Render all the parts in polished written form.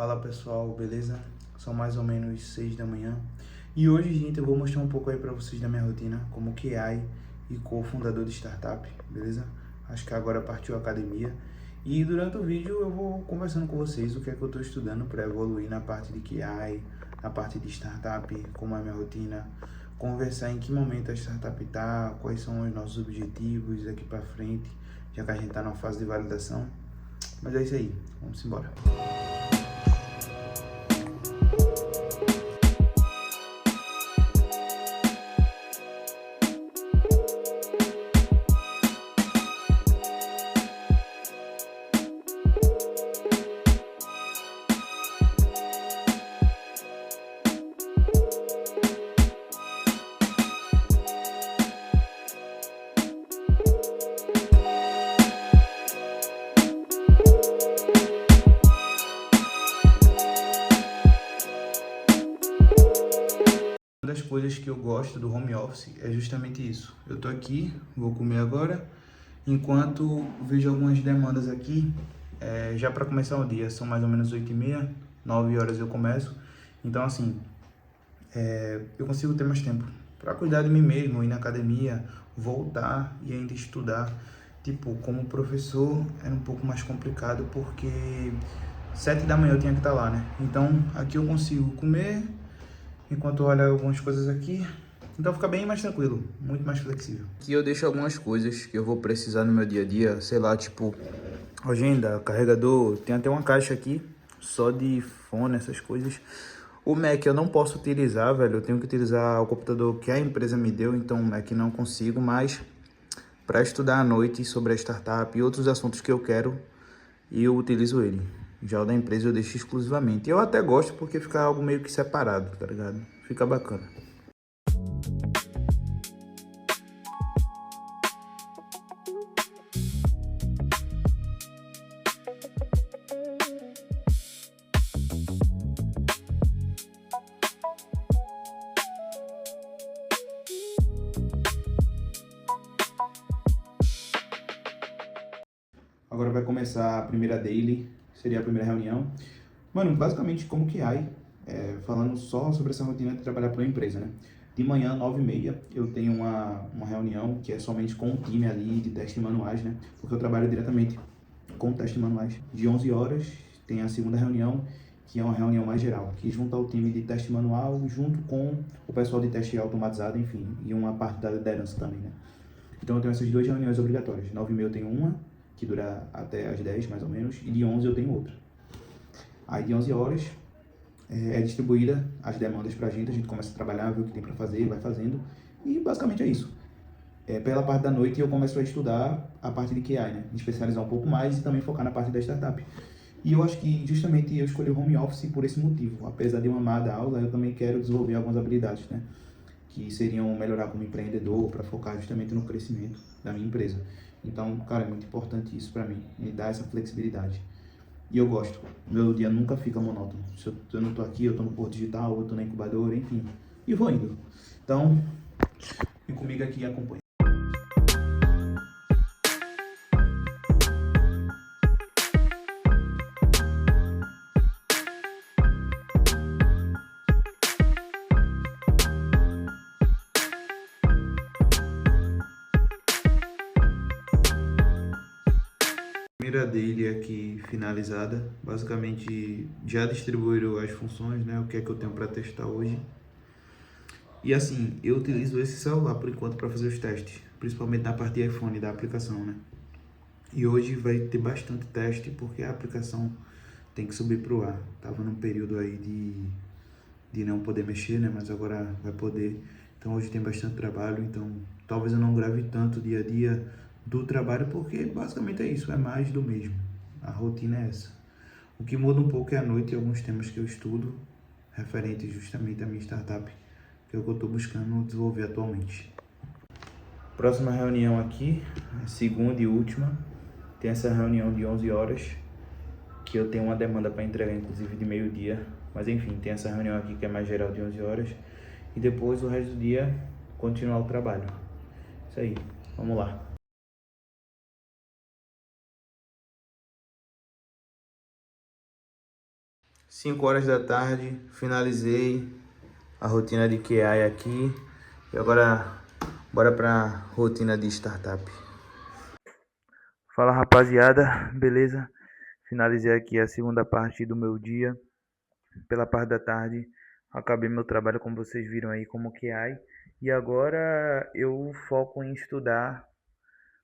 Fala pessoal, beleza? São mais ou menos 6 da manhã e hoje, gente, eu vou mostrar um pouco aí pra vocês da minha rotina como QI e cofundador de startup, beleza? Acho que agora partiu a academia e durante o vídeo eu vou conversando com vocês o que é que eu tô estudando para evoluir na parte de QI, na parte de startup, como é a minha rotina, conversar em que momento a startup tá, quais são os nossos objetivos daqui para frente, já que a gente tá na fase de validação. Mas é isso aí, vamos embora. Uma das coisas que eu gosto do home office é justamente isso. Eu tô aqui, vou comer agora, enquanto vejo algumas demandas aqui, já para começar o dia, são mais ou menos 8h30, 9 horas eu começo. Então assim, eu consigo ter mais tempo para cuidar de mim mesmo, ir na academia, voltar e ainda estudar. Tipo, como professor era um pouco mais complicado porque 7 da manhã eu tinha que estar lá, né? Então aqui eu consigo comer enquanto olho algumas coisas aqui, então fica bem mais tranquilo, muito mais flexível. Aqui eu deixo algumas coisas que eu vou precisar no meu dia a dia, sei lá, tipo agenda, carregador, tem até uma caixa aqui só de fone, essas coisas. O Mac eu não posso utilizar, velho, eu tenho que utilizar o computador que a empresa me deu, então o Mac não consigo, mas para estudar à noite sobre a startup e outros assuntos que eu quero, eu utilizo ele. Já o da empresa eu deixo exclusivamente. Eu até gosto porque fica algo meio que separado, tá ligado? Fica bacana. Agora vai começar a primeira daily, seria a primeira reunião. Mano, basicamente como que falando só sobre essa rotina de trabalhar para uma empresa, né? De manhã, 9h30, eu tenho uma reunião que é somente com o time ali de testes manuais, né? Porque eu trabalho diretamente com testes manuais. De 11 horas tem a segunda reunião, que é uma reunião mais geral, que junta o time de teste manual junto com o pessoal de teste automatizado, enfim, e uma parte da liderança também, né? Então eu tenho essas duas reuniões obrigatórias. 9h30 eu tenho uma, que dura até as 10 mais ou menos, e de 11 eu tenho outra. Aí de 11 horas é distribuída as demandas pra gente, a gente começa a trabalhar, ver o que tem para fazer, vai fazendo, e basicamente é isso. Pela parte da noite eu começo a estudar a parte de QI, né? Me especializar um pouco mais e também focar na parte da startup. E eu acho que justamente eu escolhi o home office por esse motivo. Apesar de eu amar dar aula, eu também quero desenvolver algumas habilidades, né? Que seriam melhorar como empreendedor, para focar justamente no crescimento da minha empresa. Então, cara, é muito importante isso para mim, me dar essa flexibilidade. E eu gosto, meu dia nunca fica monótono. Se eu não tô aqui, eu tô no Porto Digital, eu tô na incubadora, enfim. E vou indo. Então, vem comigo aqui e acompanha. Primeira dele aqui finalizada, basicamente já distribuíram as funções, né? O que é que eu tenho para testar hoje. E assim, eu utilizo esse celular por enquanto para fazer os testes, principalmente na parte de iPhone da aplicação, né? E hoje vai ter bastante teste porque a aplicação tem que subir pro ar. Tava num período aí de não poder mexer, né? Mas agora vai poder. Então hoje tem bastante trabalho, então talvez eu não grave tanto dia a dia do trabalho, porque basicamente é isso, é mais do mesmo. A rotina é essa. O que muda um pouco é a noite e alguns temas que eu estudo, referentes justamente à minha startup, que é o que eu estou buscando desenvolver atualmente. Próxima reunião aqui, segunda e última, tem essa reunião de 11 horas, que eu tenho uma demanda para entregar, inclusive de meio-dia, mas enfim, tem essa reunião aqui que é mais geral de 11 horas, e depois o resto do dia continuar o trabalho. Isso aí, vamos lá. 5 horas da tarde, finalizei a rotina de QI aqui. E agora, bora pra rotina de startup. Fala rapaziada, beleza? Finalizei aqui a segunda parte do meu dia. Pela parte da tarde, acabei meu trabalho, como vocês viram aí, como QI. E agora eu foco em estudar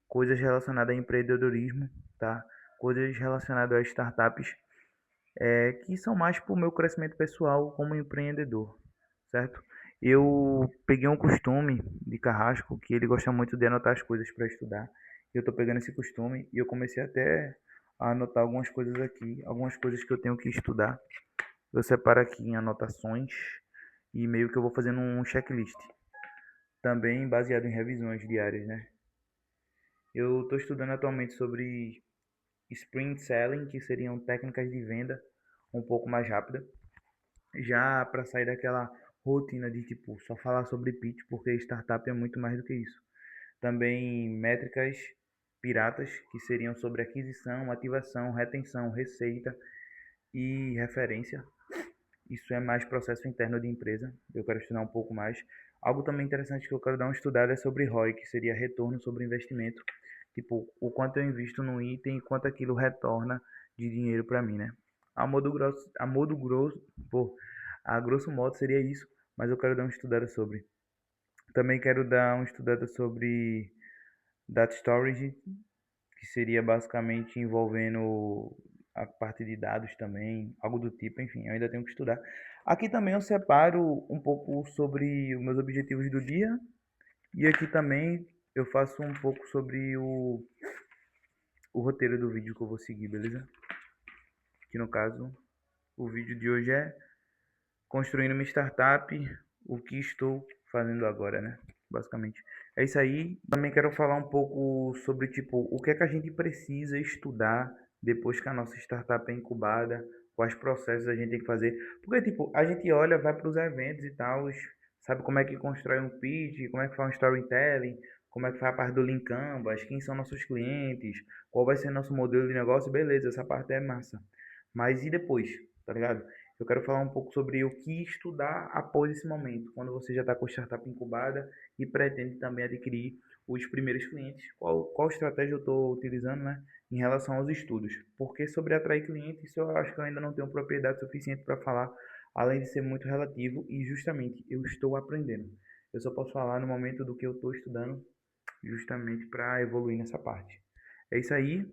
coisas relacionadas a empreendedorismo, tá? Coisas relacionadas a startups, que são mais para o meu crescimento pessoal como empreendedor, certo? Eu peguei um costume de Carrasco, que ele gosta muito de anotar as coisas para estudar. Eu estou pegando esse costume e eu comecei até a anotar algumas coisas aqui, algumas coisas que eu tenho que estudar. Eu separo aqui em anotações e meio que eu vou fazendo um checklist, também baseado em revisões diárias, né? Eu estou estudando atualmente sobre sprint selling, que seriam técnicas de venda um pouco mais rápida, já para sair daquela rotina de tipo só falar sobre pitch, porque startup é muito mais do que isso. Também métricas piratas, que seriam sobre aquisição, ativação, retenção, receita e referência. Isso é mais processo interno de empresa. Eu quero estudar um pouco mais. Algo também interessante que eu quero dar uma estudada é sobre ROI, que seria retorno sobre investimento. Tipo, o quanto eu invisto no item e quanto aquilo retorna de dinheiro para mim, né? A grosso modo seria isso, mas eu quero dar uma estudada sobre. Também quero dar uma estudada sobre data storage, que seria basicamente envolvendo a parte de dados também, algo do tipo, enfim, eu ainda tenho que estudar. Aqui também eu separo um pouco sobre os meus objetivos do dia e aqui também eu faço um pouco sobre o roteiro do vídeo que eu vou seguir, beleza? Que no caso, o vídeo de hoje é construindo uma startup, o que estou fazendo agora, né? Basicamente. É isso aí. Também quero falar um pouco sobre, tipo, o que é que a gente precisa estudar depois que a nossa startup é incubada, quais processos a gente tem que fazer. Porque, tipo, a gente olha, vai para os eventos e tal, sabe como é que constrói um pitch, como é que faz um storytelling, como é que faz a parte do link Canvas, quem são nossos clientes, qual vai ser nosso modelo de negócio, beleza, essa parte é massa. Mas e depois, tá ligado? Eu quero falar um pouco sobre o que estudar após esse momento, quando você já está com a startup incubada e pretende também adquirir os primeiros clientes. Qual estratégia eu estou utilizando, né, em relação aos estudos? Porque sobre atrair clientes, isso eu acho que eu ainda não tenho propriedade suficiente para falar, além de ser muito relativo e justamente eu estou aprendendo. Eu só posso falar no momento do que eu estou estudando, justamente para evoluir nessa parte. É isso aí.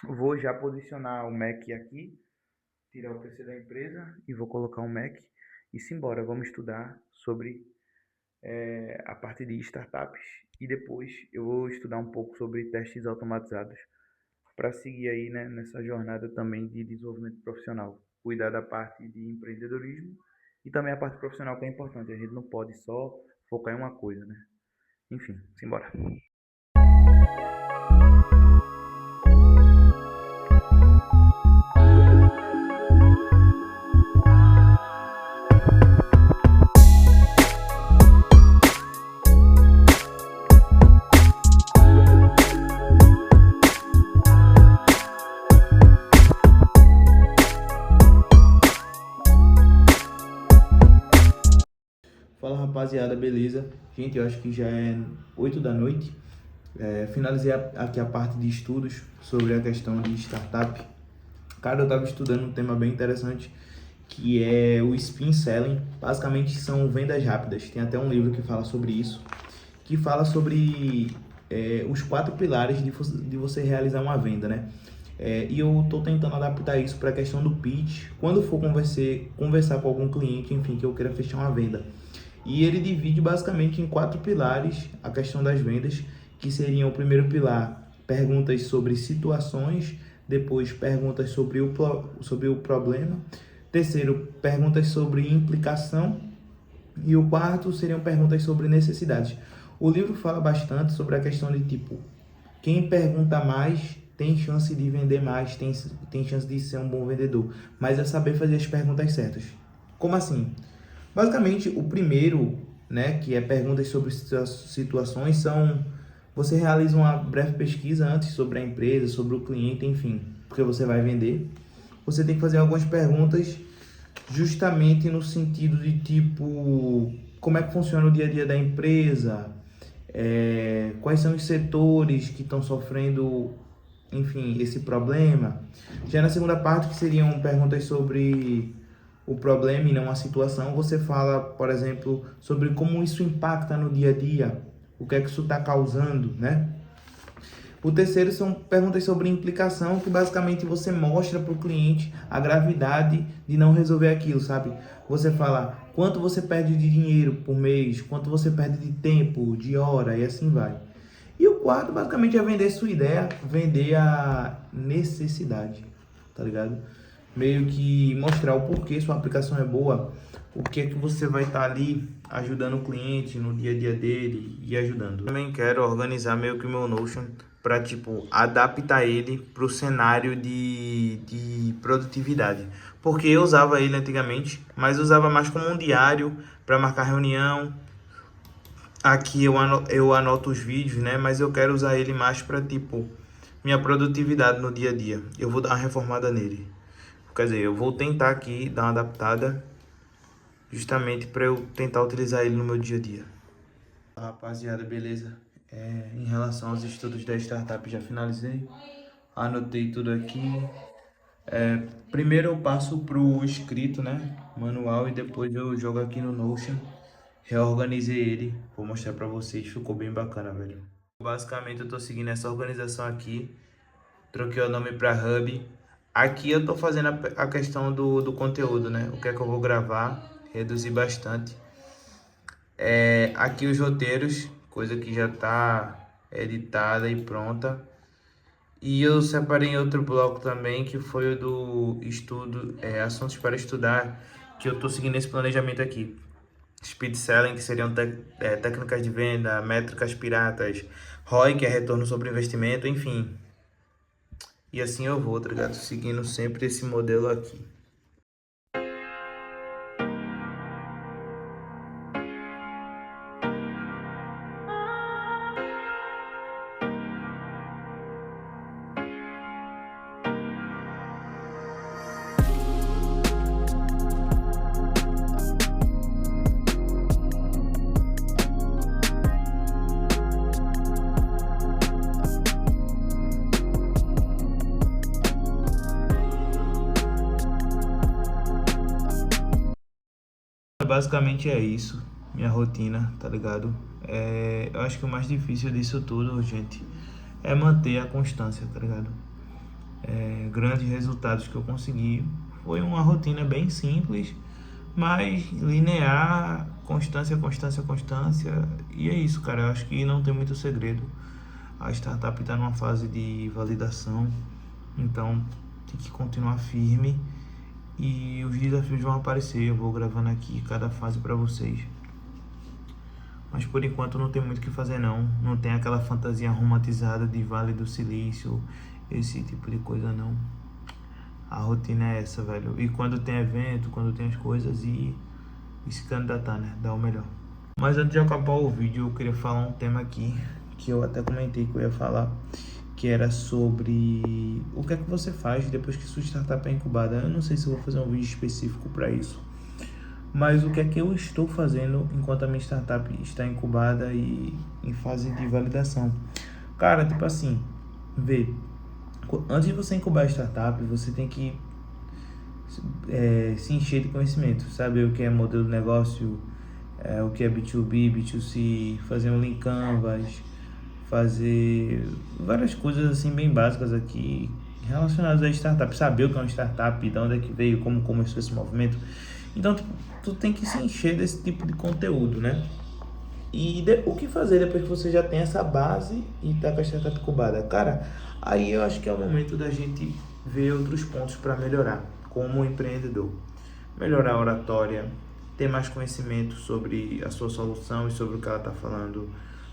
Vou já posicionar o Mac aqui, tirar o PC da empresa e vou colocar um Mac e simbora, vamos estudar sobre a parte de startups e depois eu vou estudar um pouco sobre testes automatizados para seguir aí, né, nessa jornada também de desenvolvimento profissional, cuidar da parte de empreendedorismo e também a parte profissional que é importante, a gente não pode só focar em uma coisa, né? Enfim, simbora. Fala rapaziada, beleza? Gente, eu acho que já é 8 da noite. Finalizei aqui a parte de estudos sobre a questão de startup. Cara, eu estava estudando um tema bem interessante, que é o spin selling. Basicamente são vendas rápidas. Tem até um livro que fala sobre isso, que fala sobre os 4 pilares de você realizar uma venda, né? E eu estou tentando adaptar isso para a questão do pitch, quando for conversar com algum cliente, enfim, que eu queira fechar uma venda. E ele divide basicamente em 4 pilares a questão das vendas, que seriam o primeiro pilar, perguntas sobre situações, depois perguntas sobre o problema, terceiro, perguntas sobre implicação, e o quarto seriam perguntas sobre necessidades. O livro fala bastante sobre a questão de tipo, quem pergunta mais tem chance de vender mais, tem chance de ser um bom vendedor, mas é saber fazer as perguntas certas. Como assim? Basicamente, o primeiro, né, que é perguntas sobre situações, você realiza uma breve pesquisa antes sobre a empresa, sobre o cliente, enfim, porque você vai vender. Você tem que fazer algumas perguntas justamente no sentido de tipo, como é que funciona o dia a dia da empresa, quais são os setores que estão sofrendo, enfim, esse problema. Já na segunda parte, que seriam perguntas sobre o problema e não a situação, você fala, por exemplo, sobre como isso impacta no dia a dia, o que é que isso está causando, né? O terceiro são perguntas sobre implicação, que basicamente você mostra para o cliente a gravidade de não resolver aquilo, sabe? Você fala quanto você perde de dinheiro por mês, quanto você perde de tempo, de hora e assim vai. E o quarto basicamente é vender sua ideia, vender a necessidade, tá ligado? Meio que mostrar o porquê sua aplicação é boa, o que é que você vai estar ali ajudando o cliente no dia a dia dele e ajudando. Também quero organizar meio que o meu Notion para tipo adaptar ele para o cenário de produtividade, porque eu usava ele antigamente, mas usava mais como um diário para marcar reunião. Aqui eu anoto os vídeos, né? Mas eu quero usar ele mais para tipo minha produtividade no dia a dia. Eu vou dar uma reformada nele. Quer dizer, eu vou tentar aqui dar uma adaptada justamente para eu tentar utilizar ele no meu dia a dia. Rapaziada, beleza? Em relação aos estudos da startup, já finalizei. Anotei tudo aqui. Primeiro eu passo pro escrito, né? Manual, e depois eu jogo aqui no Notion. Reorganizei ele. Vou mostrar pra vocês. Ficou bem bacana, velho. Basicamente eu tô seguindo essa organização aqui. Troquei o nome pra Hub. Aqui eu tô fazendo a questão do conteúdo, né? O que é que eu vou gravar. Reduzir bastante. Aqui os roteiros. Coisa que já tá editada e pronta. E eu separei em outro bloco também, que foi o do estudo, assuntos para estudar, que eu tô seguindo esse planejamento aqui. Speed Selling, que seriam técnicas de venda, métricas piratas, ROI, que é retorno sobre investimento, enfim. E assim eu vou, tá ligado? Seguindo sempre esse modelo aqui. Basicamente é isso, minha rotina, tá ligado? Eu acho que o mais difícil disso tudo, gente, é manter a constância, tá ligado? Grandes resultados que eu consegui foi uma rotina bem simples, mas linear, constância, constância, constância. E é isso, cara. Eu acho que não tem muito segredo. A startup está numa fase de validação, então tem que continuar firme e os desafios vão aparecer. Eu vou gravando aqui cada fase para vocês. Mas por enquanto não tem muito o que fazer não. Não tem aquela fantasia romantizada de Vale do Silício, esse tipo de coisa não. A rotina é essa, velho. E quando tem evento, quando tem as coisas, e se candidatar, né? Dar o melhor. Mas antes de acabar o vídeo, eu queria falar um tema aqui, que eu até comentei que eu ia falar, que era sobre o que é que você faz depois que sua startup é incubada. Eu não sei se eu vou fazer um vídeo específico para isso, mas o que é que eu estou fazendo enquanto a minha startup está incubada e em fase de validação. Cara, tipo assim, vê, antes de você incubar a startup, você tem que se encher de conhecimento, saber o que é modelo de negócio, o que é B2B, B2C, fazer um link canvas, fazer várias coisas assim bem básicas aqui relacionadas a startup, saber o que é uma startup, de onde é que veio, como começou esse movimento. Então tu tem que se encher desse tipo de conteúdo, né? E o que fazer depois que você já tem essa base e tá com a startup incubada? Cara, aí eu acho que é o momento da gente ver outros pontos para melhorar como empreendedor. Melhorar a oratória, ter mais conhecimento sobre a sua solução e sobre o que ela está falando,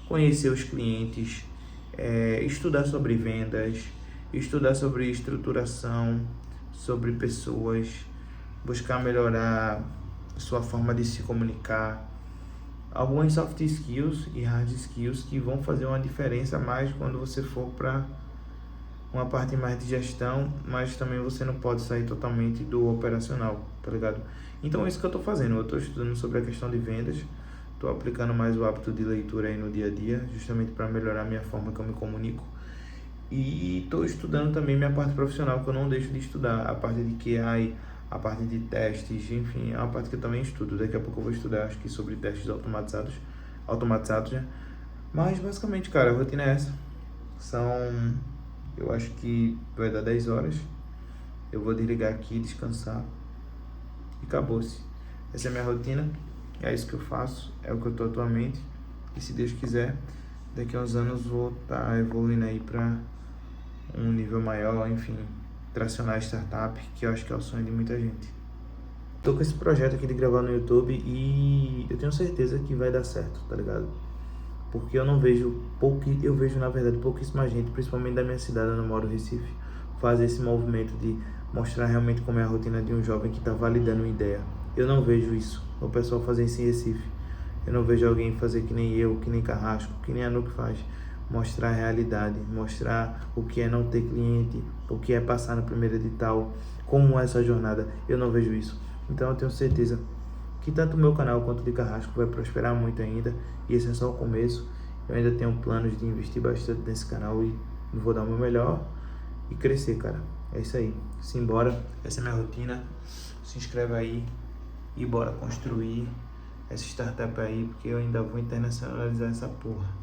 conhecer os clientes, estudar sobre vendas, estudar sobre estruturação, sobre pessoas, buscar melhorar sua forma de se comunicar, algumas soft skills e hard skills que vão fazer uma diferença mais quando você for para uma parte mais de gestão, mas também você não pode sair totalmente do operacional, tá ligado? Então é isso que eu tô fazendo, eu tô estudando sobre a questão de vendas, tô aplicando mais o hábito de leitura aí no dia a dia, justamente para melhorar a minha forma que eu me comunico. E estou estudando também minha parte profissional, que eu não deixo de estudar, a parte de QI, a parte de testes, enfim, é uma parte que eu também estudo. Daqui a pouco eu vou estudar, acho que sobre testes automatizados, né? Mas basicamente, cara, a rotina é essa. Eu acho que vai dar 10 horas. Eu vou desligar aqui, descansar e acabou-se. Essa é a minha rotina, é isso que eu faço, é o que eu tô atualmente. E se Deus quiser, daqui a uns anos vou estar evoluindo aí para um nível maior, enfim, tracionar a startup, que eu acho que é o sonho de muita gente. Tô com esse projeto aqui de gravar no YouTube e eu tenho certeza que vai dar certo, tá ligado? Porque eu vejo na verdade pouquíssima gente, principalmente da minha cidade, onde eu moro, Recife, fazer esse movimento de mostrar realmente como é a rotina de um jovem que está validando uma ideia. Eu não vejo isso, o pessoal fazer isso em Recife. Eu não vejo alguém fazer que nem eu, que nem Carrasco, que nem a Nuke faz. Mostrar a realidade, mostrar o que é não ter cliente, o que é passar no primeiro edital, como é essa jornada. Eu não vejo isso. Então eu tenho certeza que tanto o meu canal quanto o de Carrasco vai prosperar muito ainda. E esse é só o começo. Eu ainda tenho planos de investir bastante nesse canal e vou dar o meu melhor e crescer, cara. É isso aí. Simbora. Essa é a minha rotina. Se inscreve aí e bora construir essa startup aí, porque eu ainda vou internacionalizar essa porra.